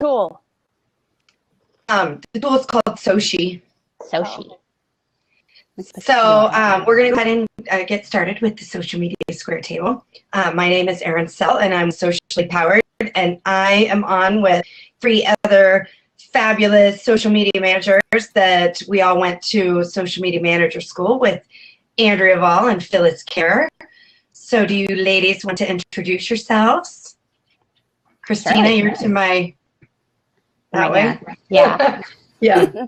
tool? The tool is called SOCi. SOCi. So we're going to go ahead and get started with the social media square table. My name is Erin Sell, and I'm socially powered, and I am on with 3 other fabulous social media managers that we all went to social media manager school with, Andrea Vall and Phyllis Kerr. So do you ladies want to introduce yourselves? Christina, you're to my that way. Yeah. Yeah.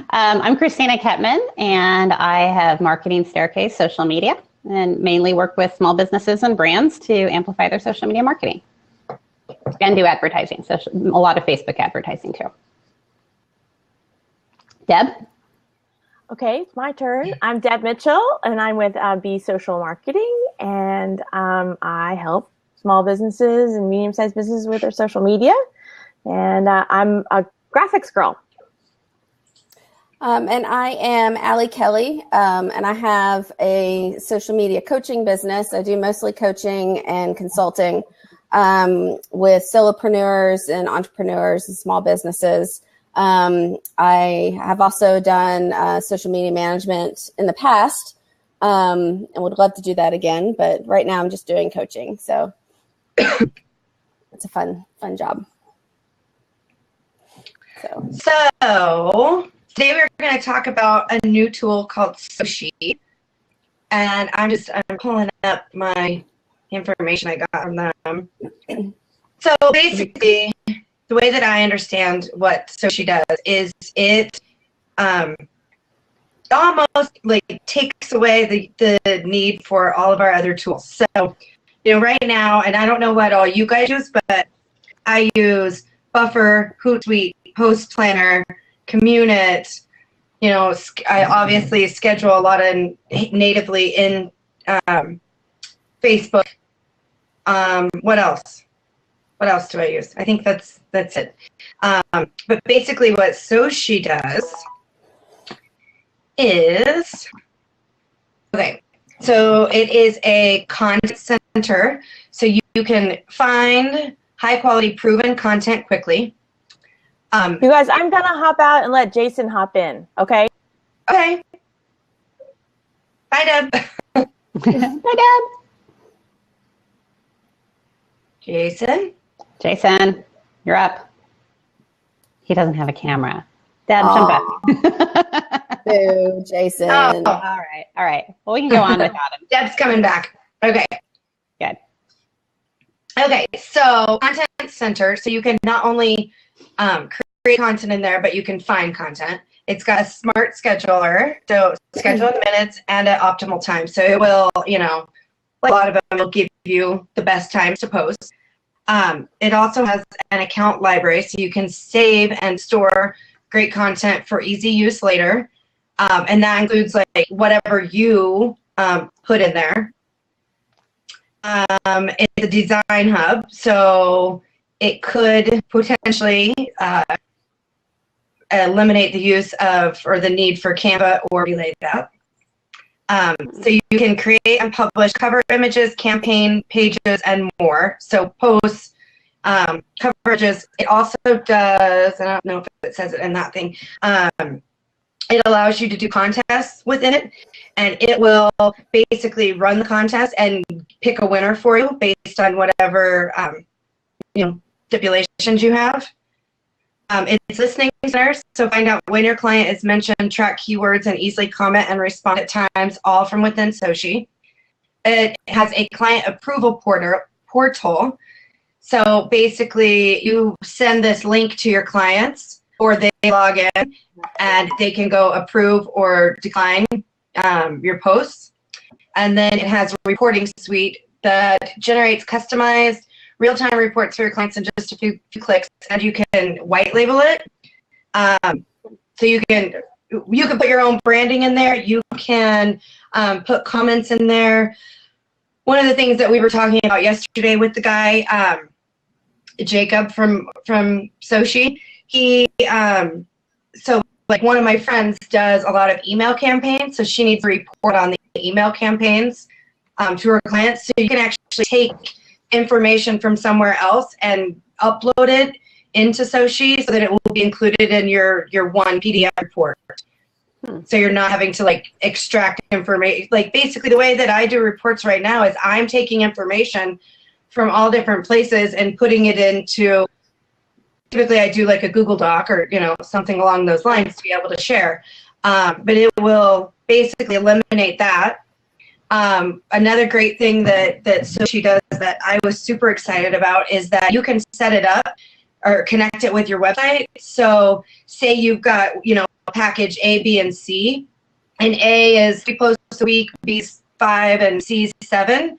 I'm Christina Kettman, and I have Marketing Staircase Social Media, and mainly work with small businesses and brands to amplify their social media marketing. And do advertising, a lot of Facebook advertising too. Deb? Okay, it's my turn. I'm Deb Mitchell, and I'm with B Social Marketing, and I help small businesses and medium-sized businesses with their social media, and I'm a graphics girl. And I am Allie Kelly, and I have a social media coaching business. I do mostly coaching and consulting with solopreneurs and entrepreneurs and small businesses. I have also done social media management in the past, and would love to do that again. But right now I'm just doing coaching, so it's a fun job. So today we're going to talk about a new tool called SOCi, and I'm pulling up my information I got from them. So basically, the way that I understand what SOCi does is it almost like takes away the need for all of our other tools. So, right now, and I don't know what all you guys use, but I use Buffer, Hootsuite, Post Planner, Communit. I obviously schedule a lot of natively in Facebook. What else? What else do I use? I think that's it. But basically what SOCi does is, okay, so it is a content center. So you can find high quality proven content quickly. You guys, I'm going to hop out and let Jason hop in, okay? Okay. Bye, Deb. Bye, Deb. Jason, you're up. He doesn't have a camera. Deb, jump back. Boo, Jason. Oh. All right. Well, we can go on without him. Deb's coming back. Okay. Good. Okay, so content center. So you can not only create content in there, but you can find content. It's got a smart scheduler, so schedule in minutes and at optimal time. So it will, like a lot of them will give you the best times to post. It also has an account library, so you can save and store great content for easy use later. And that includes like whatever you put in there. It's a design hub, so it could potentially eliminate the use of or the need for Canva or Relay that. So you can create and publish cover images, campaign pages, and more. So posts, coverages. It also does, I don't know if it says it in that thing, it allows you to do contests within it, and it will basically run the contest and pick a winner for you based on whatever stipulations you have. It's listening centers, so find out when your client is mentioned, track keywords, and easily comment and respond at times, all from within SOCi. It has a client approval portal. So basically, you send this link to your clients, or they log in, and they can go approve or decline your posts. And then it has a reporting suite that generates customized real-time reports for your clients in just a few clicks, and you can white label it. So you can put your own branding in there. You can put comments in there. One of the things that we were talking about yesterday with the guy, Jacob from SOCi, so like one of my friends does a lot of email campaigns, so she needs to report on the email campaigns to her clients. So you can actually take information from somewhere else and upload it into SOCi so that it will be included in your one PDF report. So you're not having to like extract information. Like basically the way that I do reports right now is I'm taking information from all different places and putting it into, typically I do like a Google Doc or, you know, something along those lines to be able to share. But it will basically eliminate that. Another great thing that SOCi does that I was super excited about is that you can set it up or connect it with your website. So say you've got, you know, package A, B, and C, and A is 3 posts a week, B is 5, and C is 7.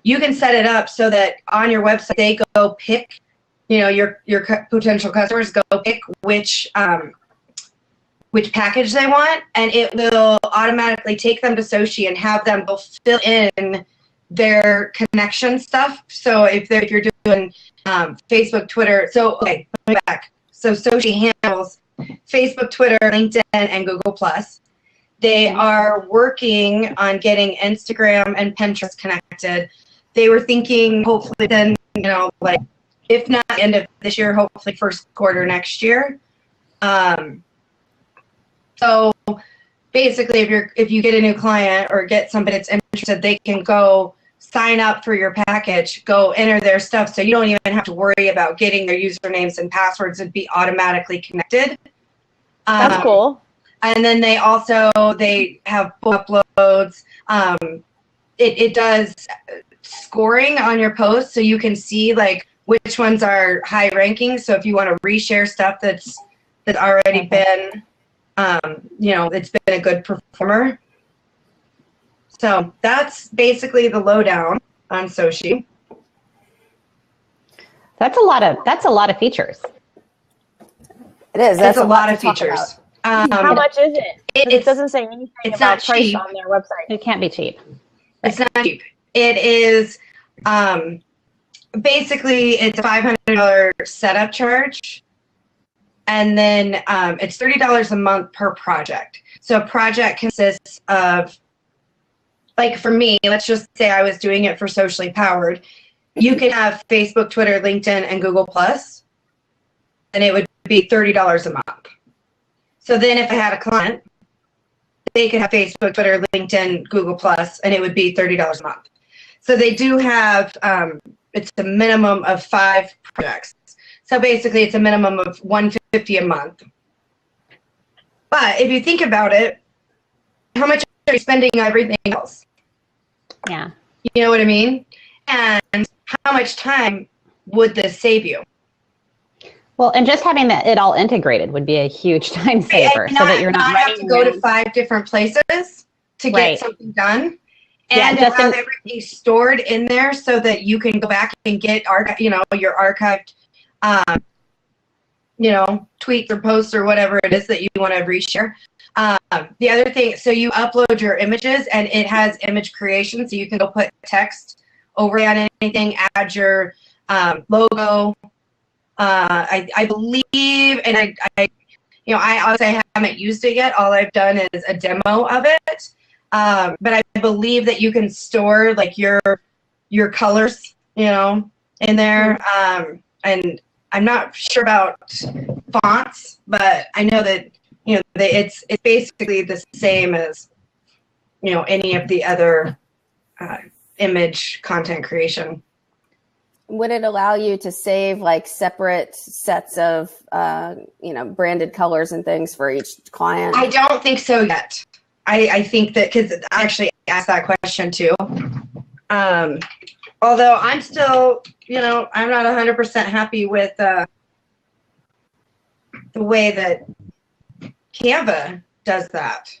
You can set it up so that on your website they go pick, you know, your potential customers go pick which package they want, and it will automatically take them to SOCi and have them go fill in their connection stuff. So if you're doing Facebook, Twitter, so okay, let me back. So SOCi handles Facebook, Twitter, LinkedIn, and Google+. They are working on getting Instagram and Pinterest connected. They were thinking hopefully then, you know, like if not end of this year, hopefully first quarter next year. So basically if you get a new client or get somebody that's interested, they can go sign up for your package, go enter their stuff, so you don't even have to worry about getting their usernames and passwords and be automatically connected. That's cool. And then they have book uploads. It does scoring on your posts, so you can see like which ones are high ranking. So if you want to reshare stuff that's already been, you know, it's been a good performer. So that's basically the lowdown on SOCi. That's a lot of features. It is. That's a lot of features. How much is it? It doesn't say anything it's about not price cheap. on their website. It can't be cheap. It's not cheap. It is basically it's a $500 setup charge, and then it's $30 a month per project. So a project consists of, like for me, let's just say I was doing it for Socially Powered. You could have Facebook, Twitter, LinkedIn, and Google+, and it would be $30 a month. So then if I had a client, they could have Facebook, Twitter, LinkedIn, Google+, and it would be $30 a month. So they do have, it's a minimum of 5 projects. So basically it's a minimum of $150 a month. But if you think about it, how much are you spending on everything else? Yeah. You know what I mean? And how much time would this save you? Well, and just having it all integrated would be a huge time saver, so that you're not have to go to 5 different places to get something done, and just have everything stored in there so that you can go back and get your archived, tweets or posts or whatever it is that you want to reshare. The other thing, so you upload your images and it has image creation, so you can go put text over on anything, add your logo. I believe, and I honestly haven't used it yet. All I've done is a demo of it. But I believe that you can store like your colors, in there. And I'm not sure about fonts, but I know that it's basically the same as any of the other image content creation. Would it allow you to save like separate sets of, branded colors and things for each client? I don't think so yet. I think that, because I actually asked that question too. Although I'm still, I'm not 100% happy with the way that Canva does that.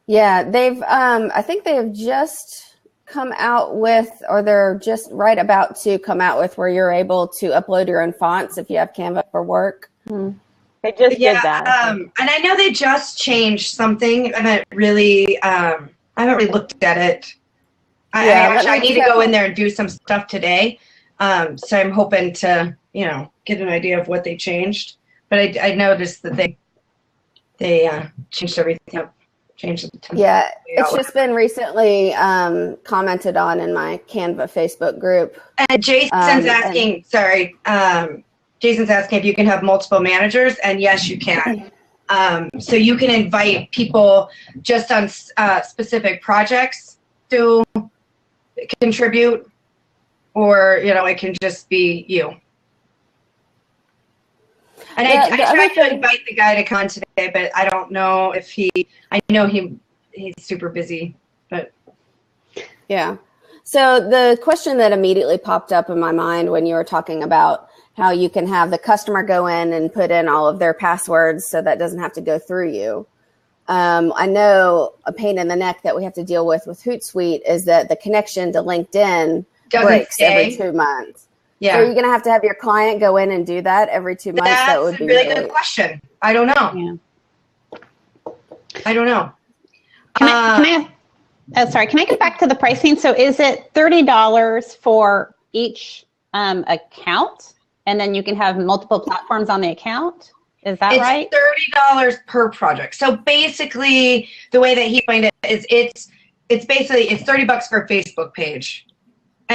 Yeah, I think they have just come out with, or they're just right about to come out with, where you're able to upload your own fonts if you have Canva for work. They just did that. And I know they just changed something. I haven't really looked at it. I need to go in there and do some stuff today. So I'm hoping to, get an idea of what they changed. But I noticed that they changed everything up. Yeah, it's just been recently commented on in my Canva Facebook group. And Jason's asking, sorry, Jason's asking if you can have multiple managers, and yes, you can. So you can invite people just on specific projects to contribute, or it can just be you. And I tried to invite the guy to come today, but I don't know if I know he's super busy, but. Yeah. So the question that immediately popped up in my mind when you were talking about how you can have the customer go in and put in all of their passwords so that doesn't have to go through you. I know a pain in the neck that we have to deal with Hootsuite is that the connection to LinkedIn breaks every 2 months. Yeah. So are you going to have your client go in and do that every 2 months? That would be a really good question. I don't know. Yeah. I don't know. Can I get back to the pricing? So is it $30 for each account, and then you can have multiple platforms on the account? Is that right? It's $30 per project. So basically, the way that he explained it is it's $30 for a Facebook page,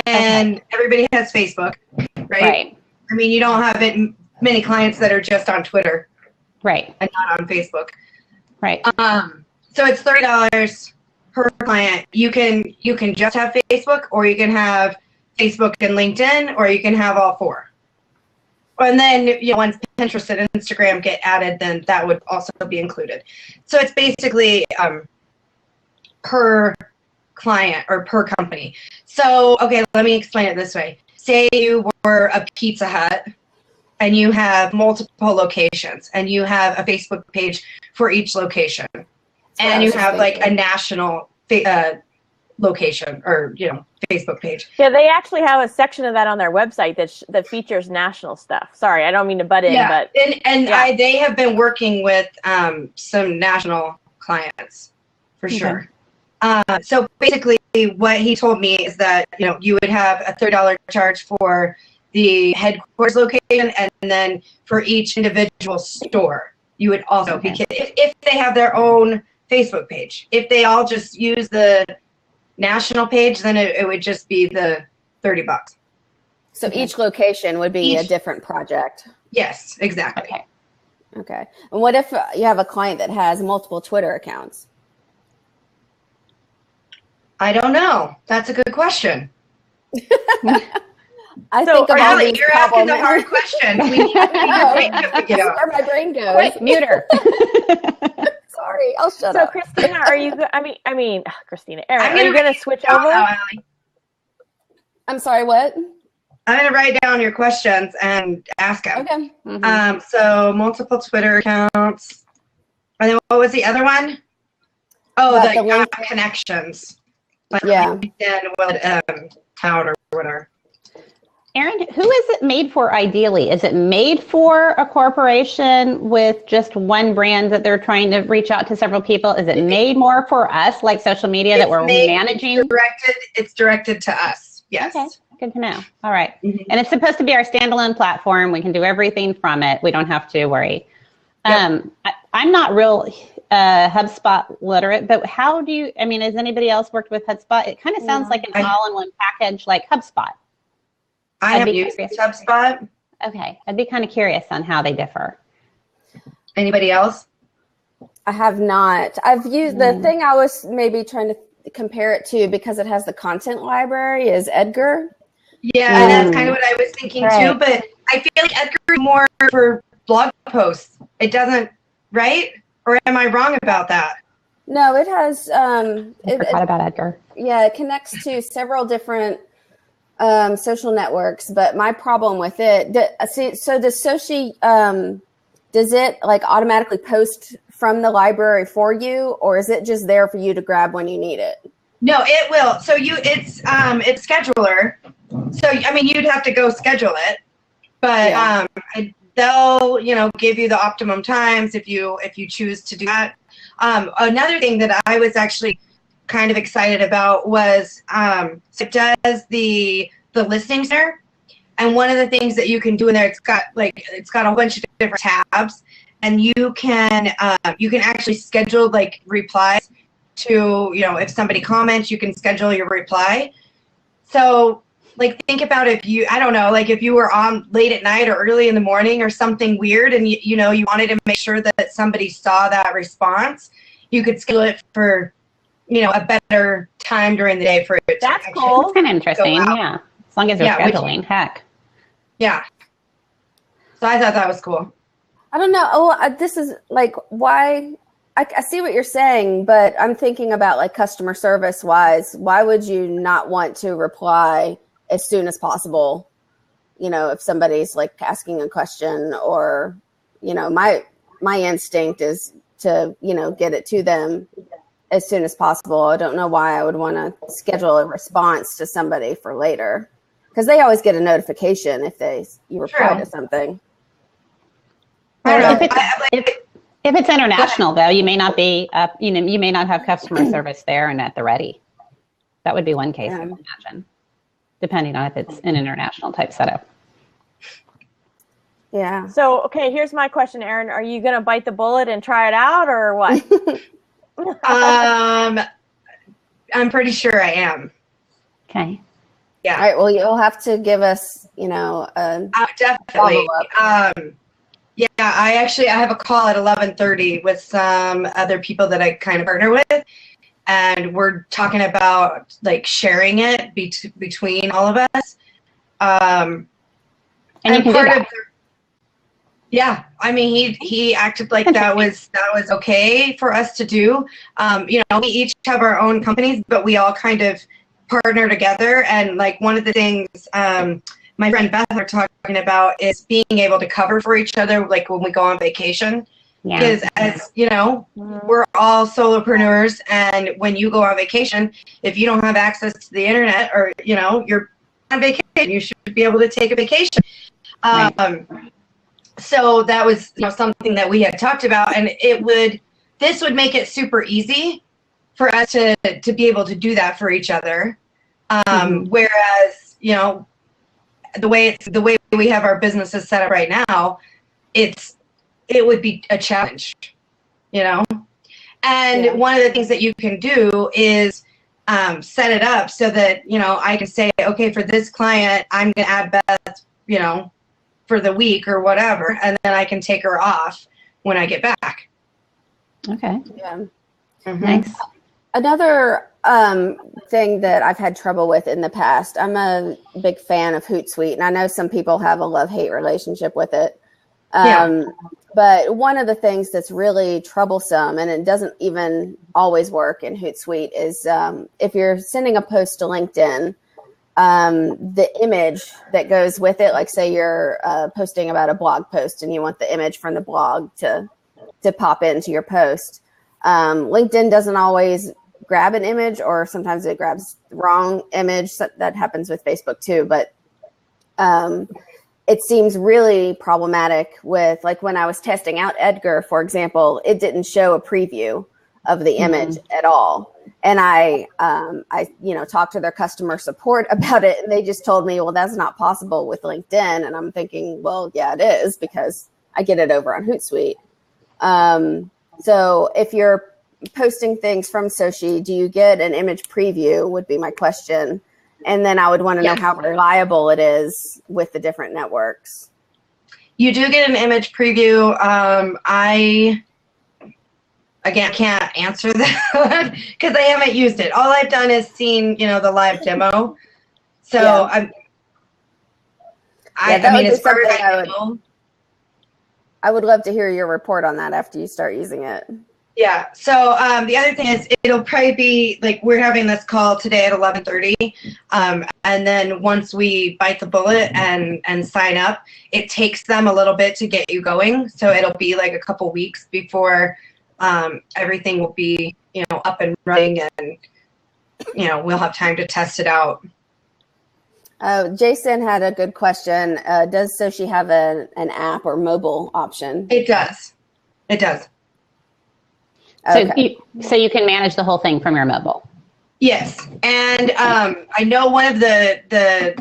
and everybody has Facebook, right? I mean, you don't have many clients that are just on Twitter, right, and not on Facebook, right? So it's $30 per client. You can just have Facebook, or you can have Facebook and LinkedIn, or you can have all four. And then once Pinterest and Instagram get added, then that would also be included. So it's basically per client or per company. So okay, let me explain it this way. Say you were a Pizza Hut and you have multiple locations, and you have a Facebook page for each location. And you have like a national location or Facebook page. Yeah, they actually have a section of that on their website that features national stuff. Sorry, I don't mean to butt in, but they have been working with some national clients for sure. So basically, what he told me is that you would have a $30 charge for the headquarters location, and then for each individual store, you would also if they have their own Facebook page. If they all just use the national page, then it would just be the $30. So each location would be a different project. Yes, exactly. Okay. And what if you have a client that has multiple Twitter accounts? I don't know. That's a good question. I think about Allie, you're asking the hard question. We need to get where my brain goes. Wait, mute her. Sorry, I'll shut up. So, Christina, are you? Christina, Erin, are you going to switch over? I'm sorry. What? I'm going to write down your questions and ask them. Okay. Mm-hmm. So multiple Twitter accounts, and then what was the other one? Oh, the connections. Yeah. Tout or whatever. Erin, who is it made for ideally? Is it made for a corporation with just one brand that they're trying to reach out to several people? Is it made more for us, like social media that we're managing? It's directed to us, yes. Okay, good to know. All right. Mm-hmm. And it's supposed to be our standalone platform. We can do everything from it. We don't have to worry. Yep. I'm not real HubSpot literate, but has anybody else worked with HubSpot? It kind of sounds like an all-in-one package like HubSpot. I have used HubSpot. Okay. I'd be kind of curious on how they differ. Anybody else? I have not. I've used the thing I was maybe trying to compare it to, because it has the content library, is Edgar. Yeah, and that's kind of what I was thinking too, but I feel like Edgar is more for blog posts. It doesn't, right? Or am I wrong about that? No, it has. I forgot about Edgar. Yeah, it connects to several different social networks, but my problem with it, so does SOCi, does it like automatically post from the library for you, or is it just there for you to grab when you need it? No, it will. So it's scheduler. So you'd have to go schedule it, but they'll give you the optimum times if you choose to do that. Another thing that I was actually kind of excited about was it does the listings there, and one of the things that you can do in there, it's got a whole bunch of different tabs, and you can actually schedule like replies to if somebody comments, you can schedule your reply. So like think about if you, I don't know, like if you were on late at night or early in the morning or something weird, and you know, you wanted to make sure that somebody saw that response, you could schedule it for, you know, a better time during the day for it. That's cool. That's kind of interesting. Yeah. As long as you're scheduling, heck. Yeah. So I thought that was cool. I don't know. Oh, this is like, why? I see what you're saying, but I'm thinking about like customer service wise. Why would you not want to reply as soon as possible? You know, if somebody's like asking a question, or, you know, my instinct is to, you know, get it to them as soon as possible. I don't know why I would want to schedule a response to somebody for later, because they always get a notification if you reply to something. I don't know. If it's international, though, you may not be, you know, you may not have customer service there and at the ready. That would be one case, I would imagine, depending on if it's an international type setup. Yeah. So, okay, here's my question, Erin. Are you going to bite the bullet and try it out, or what? I'm pretty sure I am. Okay. Yeah. All right. Well, you'll have to give us, you know, definitely. Yeah, I have a call at 11:30 with some other people that I kind of partner with, and we're talking about like sharing it between all of us. And you can part do that. Yeah, I mean, he acted like that was okay for us to do. You know, we each have our own companies, but we all kind of partner together. And like one of the things my friend Beth and I are talking about is being able to cover for each other, like when we go on vacation. Yeah. Because as you know, we're all solopreneurs, and when you go on vacation, if you don't have access to the internet, or you know, you're on vacation, you should be able to take a vacation. Right. So that was, you know, something that we had talked about, and this would make it super easy for us to be able to do that for each other. Whereas, you know, the way we have our businesses set up right now, it would be a challenge, you know. And one of the things that you can do is set it up so that, you know, I can say, okay, for this client, I'm going to add Beth, you know, for the week or whatever, and then I can take her off when I get back. Okay. Yeah. Nice. Another thing that I've had trouble with in the past, I'm a big fan of Hootsuite, and I know some people have a love-hate relationship with it. But one of the things that's really troublesome, and it doesn't even always work in Hootsuite, is if you're sending a post to LinkedIn, the image that goes with it, like say you're posting about a blog post and you want the image from the blog to pop into your post. LinkedIn doesn't always grab an image, or sometimes it grabs the wrong image. That happens with Facebook too. But it seems really problematic with, like when I was testing out Edgar, for example, it didn't show a preview of the image at all. And I talked to their customer support about it, and they just told me, well, that's not possible with LinkedIn. And I'm thinking, well, yeah, it is, because I get it over on Hootsuite. So if you're posting things from SOCi, do you get an image preview, would be my question. And then I would want to know how reliable it is with the different networks. You do get an image preview. I can't answer that because I haven't used it. All I've done is seen, you know, the live demo. So I mean, as far as I know, I would love to hear your report on that after you start using it. Yeah. So the other thing is, it'll probably be like, we're having this call today at 11:30, and then once we bite the bullet and sign up, it takes them a little bit to get you going. So it'll be like a couple weeks before everything will be, you know, up and running, and you know, we'll have time to test it out. Jason had a good question. Does SOCi have an app or mobile option? It does. It does. Okay. So you can manage the whole thing from your mobile. Yes, and I know one of the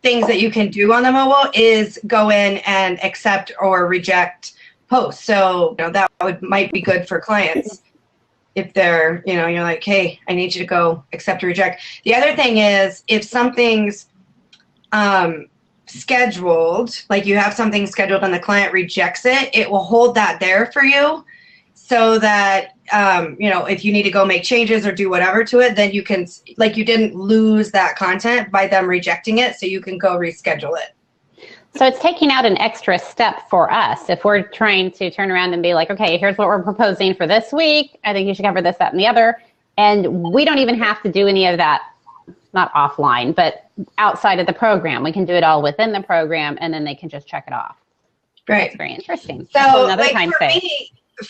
things that you can do on the mobile is go in and accept or reject posts. So you know, that might be good for clients if they're, you know, you're like, hey, I need you to go accept or reject. The other thing is, if something's scheduled, like you have something scheduled and the client rejects it, it will hold that there for you so that, if you need to go make changes or do whatever to it, then you can, like, you didn't lose that content by them rejecting it, so you can go reschedule it. So it's taking out an extra step for us if we're trying to turn around and be like, okay, here's what we're proposing for this week. I think you should cover this, that, and the other. And we don't even have to do any of that, not offline, but outside of the program. We can do it all within the program, and then they can just check it off. Right. That's very interesting. So another time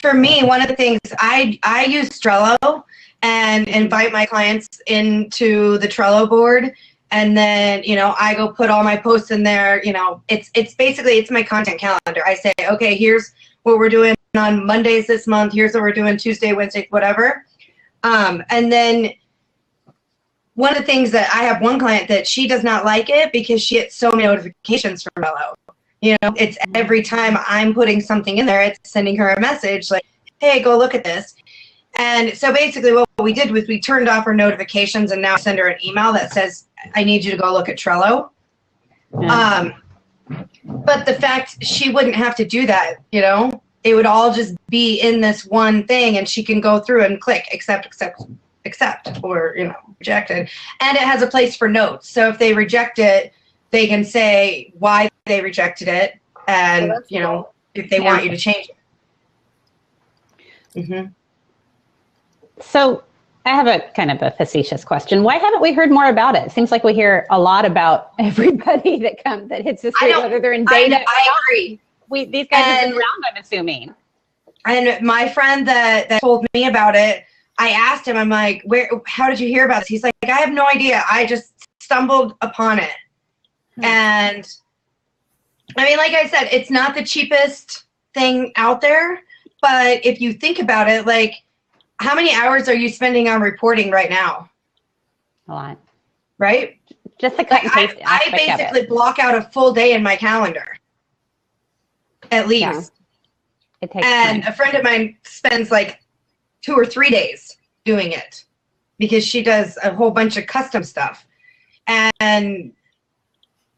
for me, one of the things, I use Trello and invite my clients into the Trello board. And then, I go put all my posts in there. It's basically, it's my content calendar. I say, okay, here's what we're doing on Mondays this month. Here's what we're doing Tuesday, Wednesday, whatever. And then one of the things that I have one client that she does not like it because she gets so many notifications from Trello. It's every time I'm putting something in there, it's sending her a message like, hey, go look at this. And so basically what we did was we turned off her notifications and now send her an email that says, I need you to go look at Trello. Yeah. But the fact she wouldn't have to do that, it would all just be in this one thing and she can go through and click accept, or, rejected. And it has a place for notes. So if they reject it, they can say why they rejected it and, cool. if they want you to change it. Mm-hmm. So I have a kind of a facetious question. Why haven't we heard more about it? It seems like we hear a lot about everybody that hits the street, whether they're in beta. I agree. These guys have been around, I'm assuming. And my friend that told me about it, I asked him, I'm like, how did you hear about this? He's like, I have no idea. I just stumbled upon it. And I mean, like I said, it's not the cheapest thing out there, but if you think about it, like, how many hours are you spending on reporting right now? A lot. Right? Just the cut and paste I basically block out a full day in my calendar. At least. Yeah. It takes and time. A friend of mine spends like 2 or 3 days doing it because she does a whole bunch of custom stuff. And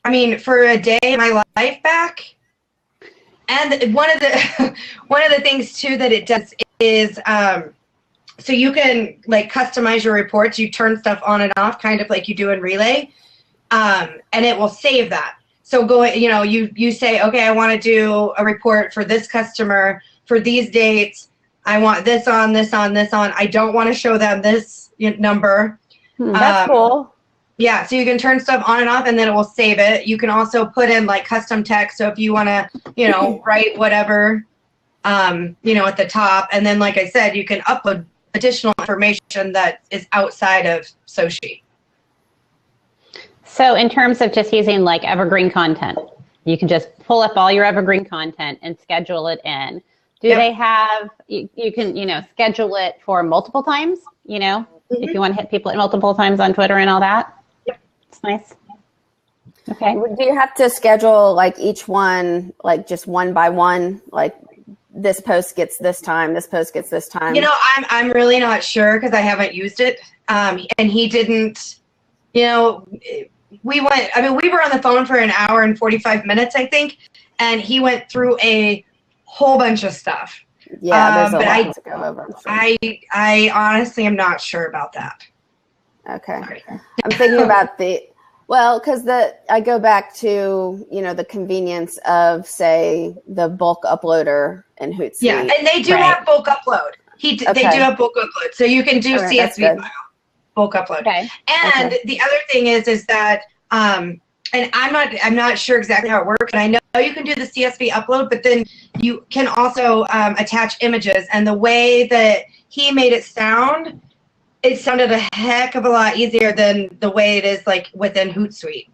I mean, for a day of my life back, and one of the things too that it does is so you can like customize your reports. You turn stuff on and off, kind of like you do in Relay, and it will save that. So you say, okay, I want to do a report for this customer for these dates. I want this on, this on, this on. I don't want to show them this number. That's cool. Yeah, so you can turn stuff on and off, and then it will save it. You can also put in like custom text. So if you want to, write whatever, at the top, and then like I said, you can upload additional information that is outside of SOCi. So in terms of just using like evergreen content, you can just pull up all your evergreen content and schedule it in. Do they have, you can, schedule it for multiple times, if you want to hit people at multiple times on Twitter and all that? Yep. It's nice. Okay. Do you have to schedule like each one, like just one by one, like this post gets this time, this post gets this time? I'm really not sure because I haven't used it. And he didn't, we were on the phone for an hour and 45 minutes, I think. And he went through a whole bunch of stuff. Yeah, there's a lot to go over. I'm sure. I honestly am not sure about that. Okay. I'm thinking about because I go back to, the convenience of, say, the bulk uploader in Hootsuite. Yeah, and they do have bulk upload. They do have bulk upload. So you can do CSV file, bulk upload. Okay. And the other thing is that, and I'm not sure exactly how it works, and I know you can do the CSV upload, but then you can also attach images. And the way that he made it sound, it sounded a heck of a lot easier than the way it is like within Hootsuite.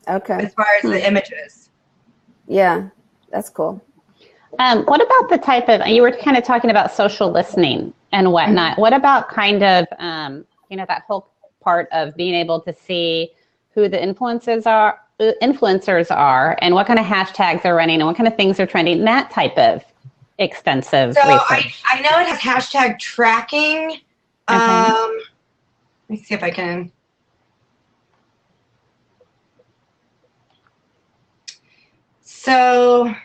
Okay. As far as the images. Yeah, that's cool. What about the type of, you were kind of talking about social listening and whatnot. Mm-hmm. What about kind of, that whole part of being able to see who the influencers are and what kind of hashtags they're running and what kind of things are trending, that type of extensive research. I know it has hashtag tracking. Let me see if I can. So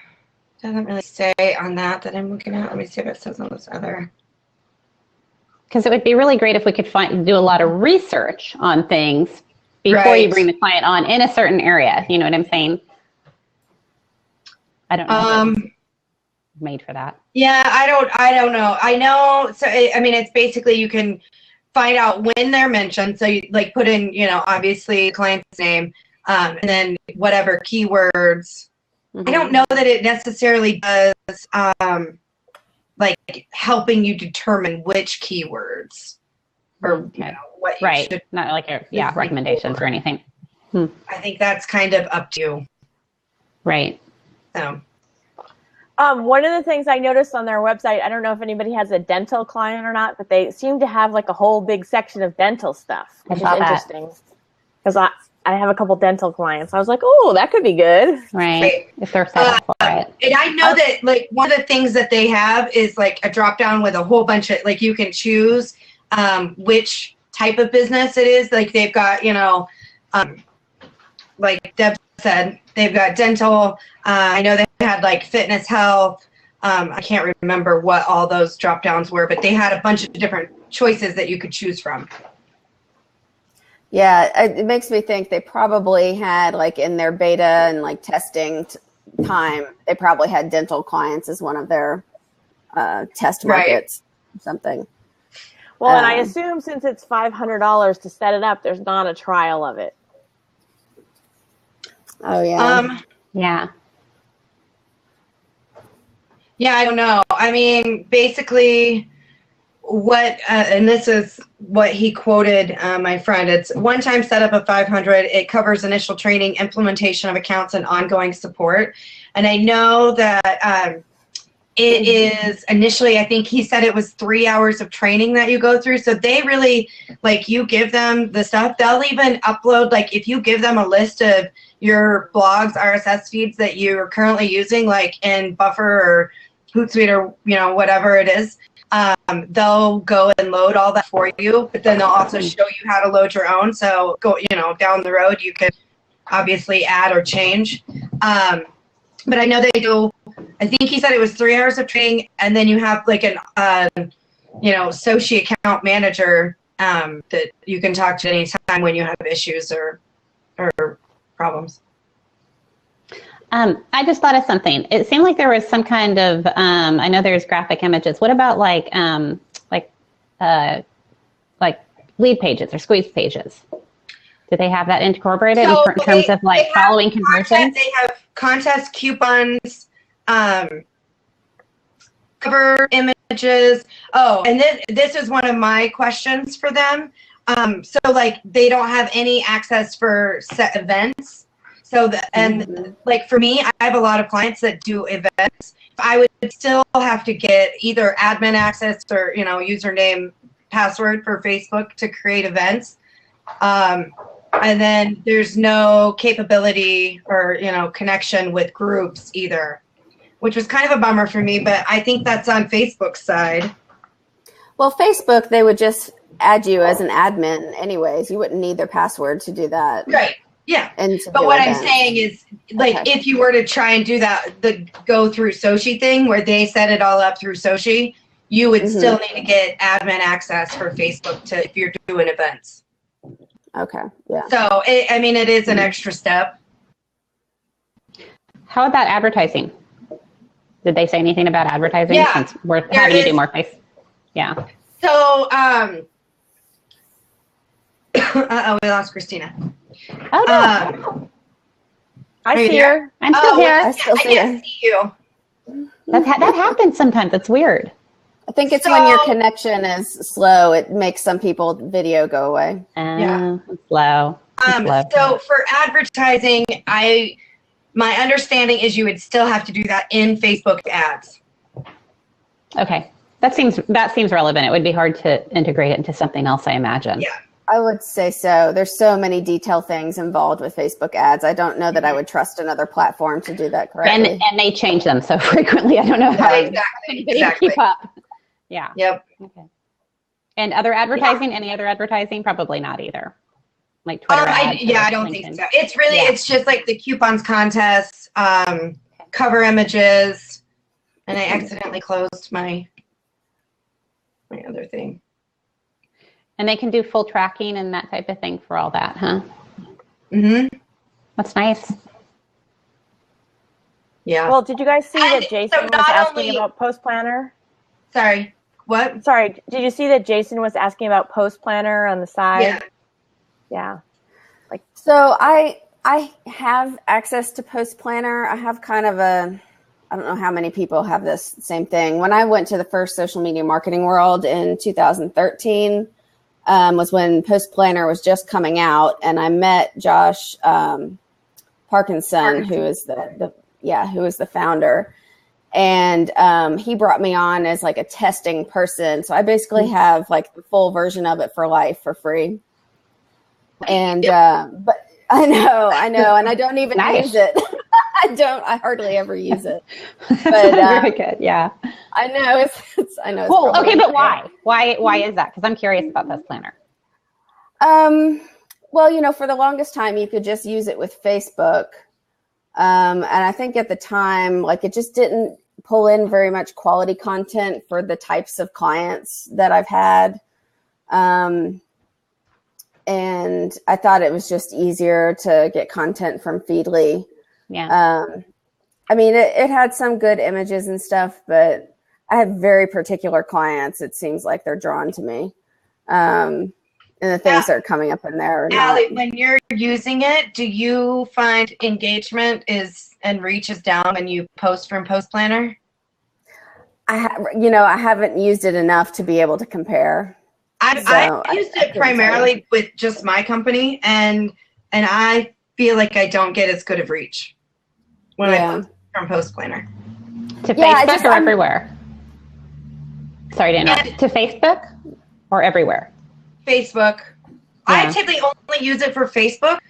doesn't really say on that I'm looking at. Let me see if it says on this other. Because it would be really great if we could do a lot of research on things before you bring the client on in a certain area. You know what I'm saying? I don't know. Made for that. Yeah, I don't know. I know. So I mean, it's basically you can find out when they're mentioned. So you like put in, obviously client's name, and then whatever keywords. I don't know that it necessarily does like helping you determine which keywords or what you should. Not like recommendations or anything. I think that's kind of up to you. Right. So. One of the things I noticed on their website, I don't know if anybody has a dental client or not, but they seem to have like a whole big section of dental stuff, which is interesting. Because I have a couple dental clients. I was like, oh, that could be good. Right. If they're set up for it. And I know that like one of the things that they have is like a drop down with a whole bunch of, like you can choose which type of business it is. Like they've got, like Deb said, they've got dental. I know they had like fitness, health. I can't remember what all those drop downs were, but they had a bunch of different choices that you could choose from. Yeah, it makes me think they probably had like in their beta and like testing time, they probably had dental clients as one of their test markets or something. Well, and I assume since it's $500 to set it up, there's not a trial of it. Oh, yeah. Yeah. Yeah, I don't know. I mean, basically what, and this is what he quoted my friend, it's one-time setup of 500. It covers initial training, implementation of accounts, and ongoing support. And I know that it is initially, I think he said it was 3 hours of training that you go through. So they really, like you give them the stuff, they'll even upload, like if you give them a list of your blogs, RSS feeds that you're currently using, like in Buffer or Hootsuite or, whatever it is, they'll go and load all that for you, but then they'll also show you how to load your own. So go, down the road, you could obviously add or change. But I know they do, I think he said it was 3 hours of training, and then you have like an, SOCi account manager that you can talk to anytime when you have issues or problems. I just thought of something. It seemed like there was some kind of, I know there's graphic images. What about like lead pages or squeeze pages? Do they have that incorporated in terms of like following conversions? They have contests, coupons, cover images. Oh, and this is one of my questions for them. So like they don't have any access for set events. So like for me, I have a lot of clients that do events. I would still have to get either admin access or username, password for Facebook to create events. And then there's no capability or connection with groups either, which was kind of a bummer for me. But I think that's on Facebook's side. Well, Facebook, they would just add you as an admin anyways. You wouldn't need their password to do that. Right. Yeah. But what I'm saying is, like, if you were to try and do that, the go through SOCi thing where they set it all up through SOCi, you would still need to get admin access for Facebook if you're doing events. Okay. Yeah. So, it is an extra step. How about advertising? Did they say anything about advertising? Yeah. Since we're having to do more face. Yeah. So, we lost Christina. Oh, no. I see her. I'm still here. I still see her. I see you. That happens sometimes. It's weird. I think it's when your connection is slow. It makes some people video go away. It's slow. So for advertising, my understanding is you would still have to do that in Facebook ads. Okay. That seems relevant. It would be hard to integrate it into something else, I imagine. Yeah. I would say so. There's so many detail things involved with Facebook ads. I don't know that I would trust another platform to do that correctly. And they change them so frequently. I don't know how exactly. keep up. Yeah. Yep. Okay. And other advertising? Any other advertising? Probably not either. Like Twitter ads. I don't think so. It's really, it's just like the coupons contests, cover images, and I accidentally closed my other thing. And they can do full tracking and that type of thing for all that, huh? Mm-hmm. That's nice. Yeah. Well, did you guys see that And Jason so was not asking only- about Post Planner? Sorry. What? Sorry, did you see that Jason was asking about Post Planner on the side? Yeah. Yeah. So I have access to Post Planner. I have kind of I don't know how many people have this same thing. When I went to the first social media marketing world in 2013, was when Post Planner was just coming out, and I met Josh Parkinson, who is who is the founder. And he brought me on as like a testing person. So I basically have like the full version of it for life for free. And but I know, and I don't even use it. I hardly ever use it. But very good. Yeah. I know I know. It's Well, okay, but unfair. why is that? Because I'm curious about Post Planner. Well, for the longest time you could just use it with Facebook. And I think at the time, like, it just didn't pull in very much quality content for the types of clients that I've had. And I thought it was just easier to get content from Feedly. Yeah. I mean, it had some good images and stuff, but I have very particular clients. It seems like they're drawn to me. And the things that are coming up in there are not. Allie, when you're using it, do you find engagement and reach is down when you post from Post Planner? I haven't used it enough to be able to compare. I used it primarily with just my company, and I feel like I don't get as good of reach when I post from Post Planner. To Facebook or everywhere? Sorry to interrupt. To Facebook or everywhere? Facebook. Yeah. I typically only use it for Facebook,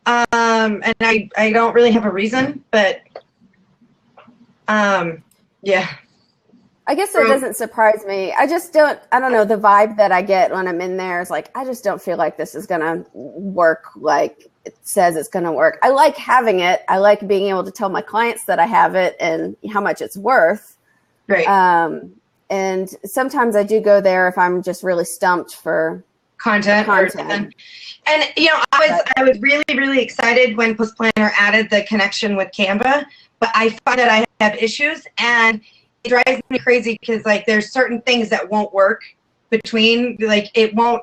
and I don't really have a reason, but yeah. I guess it doesn't surprise me. I don't know, the vibe that I get when I'm in there is like, I just don't feel like this is going to work like it says it's going to work. I like having it. I like being able to tell my clients that I have it and how much it's worth. Right. And sometimes I do go there if I'm just really stumped for content. Or something. And I was really, really excited when Post Planner added the connection with Canva, but I find that I have issues, and it drives me crazy because like there's certain things that won't work between, like it won't.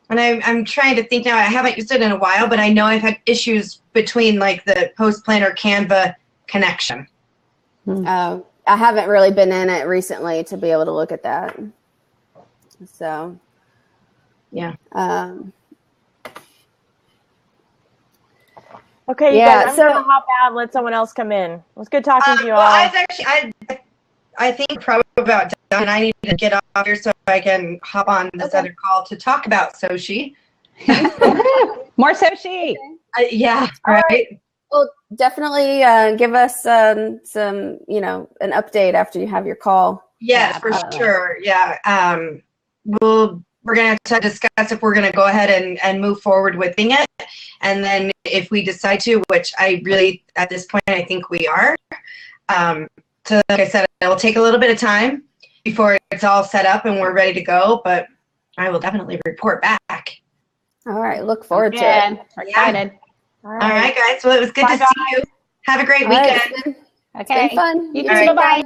And I'm trying to think now. I haven't used it in a while, but I know I've had issues between like the Post Planner Canva connection. I haven't really been in it recently to be able to look at that. So, yeah. Okay, you guys, I'm going to hop out and let someone else come in. It was good talking to you all. I think probably about done. I need to get off here so I can hop on this other call to talk about SOCi. More SOCi. Yeah. All right. Well, definitely give us some, an update after you have your call. Yes, for sure. Yeah. We're going to discuss if we're going to go ahead and move forward with it. And then if we decide to, which I really, at this point, I think we are. So like I said, it will take a little bit of time before it's all set up and we're ready to go, but I will definitely report back. All right. Look forward to it. We're excited. All right, guys. Well, it was good to see you. Have a great weekend. It's been fun. You too. Bye-bye. Bye.